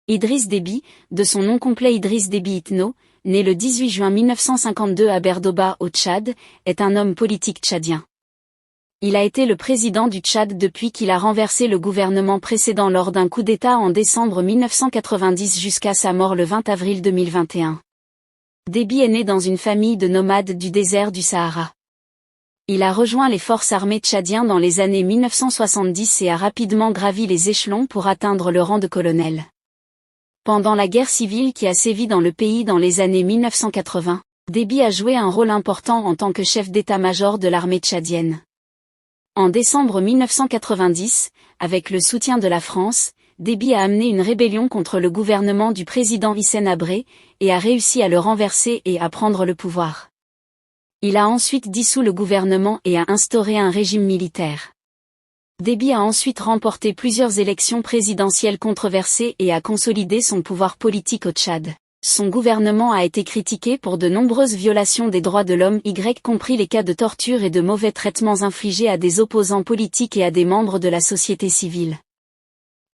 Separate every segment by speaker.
Speaker 1: Idriss Déby, de son nom complet Idriss Déby Itno, né le 18 juin 1952 à Berdoba au Tchad, est un homme politique tchadien. Il a été le président du Tchad depuis qu'il a renversé le gouvernement précédent lors d'un coup d'État en décembre 1990 jusqu'à sa mort le 20 avril 2021. Déby est né dans une famille de nomades du désert du Sahara. Il a rejoint les forces armées tchadiennes dans les années 1970 et a rapidement gravi les échelons pour atteindre le rang de colonel. Pendant la guerre civile qui a sévi dans le pays dans les années 1980, Déby a joué un rôle important en tant que chef d'état-major de l'armée tchadienne. En décembre 1990, avec le soutien de la France, Déby a amené une rébellion contre le gouvernement du président Hissène Habré, et a réussi à le renverser et à prendre le pouvoir. Il a ensuite dissous le gouvernement et a instauré un régime militaire. Déby a ensuite remporté plusieurs élections présidentielles controversées et a consolidé son pouvoir politique au Tchad. Son gouvernement a été critiqué pour de nombreuses violations des droits de l'homme, y compris les cas de torture et de mauvais traitements infligés à des opposants politiques et à des membres de la société civile.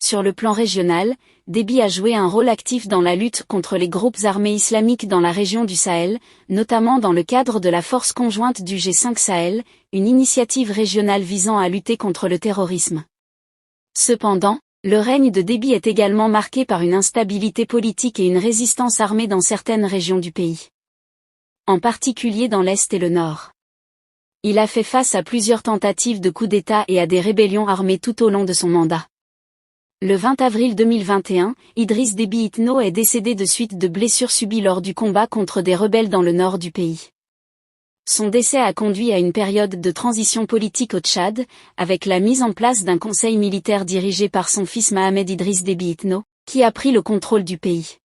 Speaker 1: Sur le plan régional, Déby a joué un rôle actif dans la lutte contre les groupes armés islamiques dans la région du Sahel, notamment dans le cadre de la force conjointe du G5 Sahel, une initiative régionale visant à lutter contre le terrorisme. Cependant, le règne de Déby est également marqué par une instabilité politique et une résistance armée dans certaines régions du pays. En particulier dans l'Est et le Nord. Il a fait face à plusieurs tentatives de coup d'État et à des rébellions armées tout au long de son mandat. Le 20 avril 2021, Idriss Déby Itno est décédé de suite de blessures subies lors du combat contre des rebelles dans le nord du pays. Son décès a conduit à une période de transition politique au Tchad, avec la mise en place d'un conseil militaire dirigé par son fils Mohamed Idriss Déby Itno, qui a pris le contrôle du pays.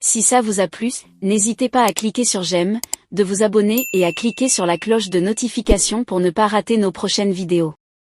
Speaker 1: Si ça vous a plu, n'hésitez pas à cliquer sur j'aime, de vous abonner et à cliquer sur la cloche de notification pour ne pas rater nos prochaines vidéos.